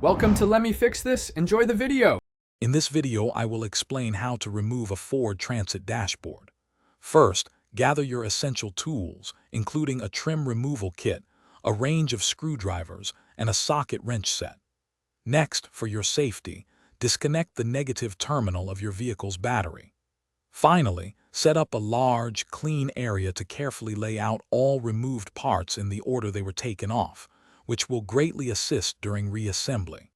Welcome to Let Me Fix This. Enjoy the video. In this video, I will explain how to remove a Ford Transit dashboard. First, gather your essential tools, including a trim removal kit, a range of screwdrivers, and a socket wrench set. Next, for your safety, disconnect the negative terminal of your vehicle's battery. Finally, set up a large, clean area to carefully lay out all removed parts in the order they were taken off, which will greatly assist during reassembly.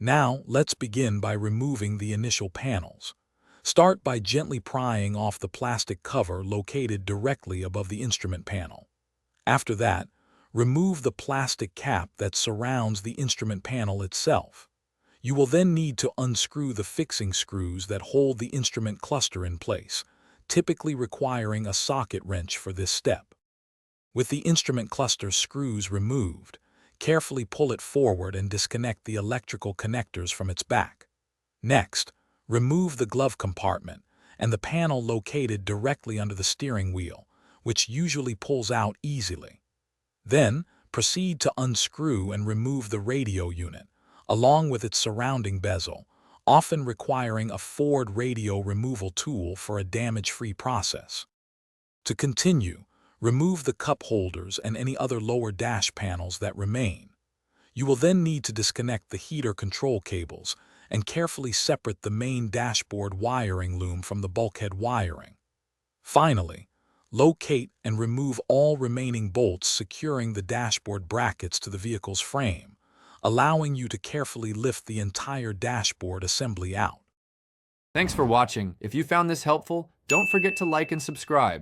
Now, let's begin by removing the initial panels. Start by gently prying off the plastic cover located directly above the instrument panel. After that, remove the plastic cap that surrounds the instrument panel itself. You will then need to unscrew the fixing screws that hold the instrument cluster in place, typically requiring a socket wrench for this step. With the instrument cluster screws removed, carefully pull it forward and disconnect the electrical connectors from its back. Next, remove the glove compartment and the panel located directly under the steering wheel, which usually pulls out easily. Then, proceed to unscrew and remove the radio unit, along with its surrounding bezel, often requiring a Ford radio removal tool for a damage-free process. To continue, remove the cup holders and any other lower dash panels that remain. You will then need to disconnect the heater control cables and carefully separate the main dashboard wiring loom from the bulkhead wiring. Finally, locate and remove all remaining bolts securing the dashboard brackets to the vehicle's frame, allowing you to carefully lift the entire dashboard assembly out. Thanks for watching. If you found this helpful, don't forget to like and subscribe.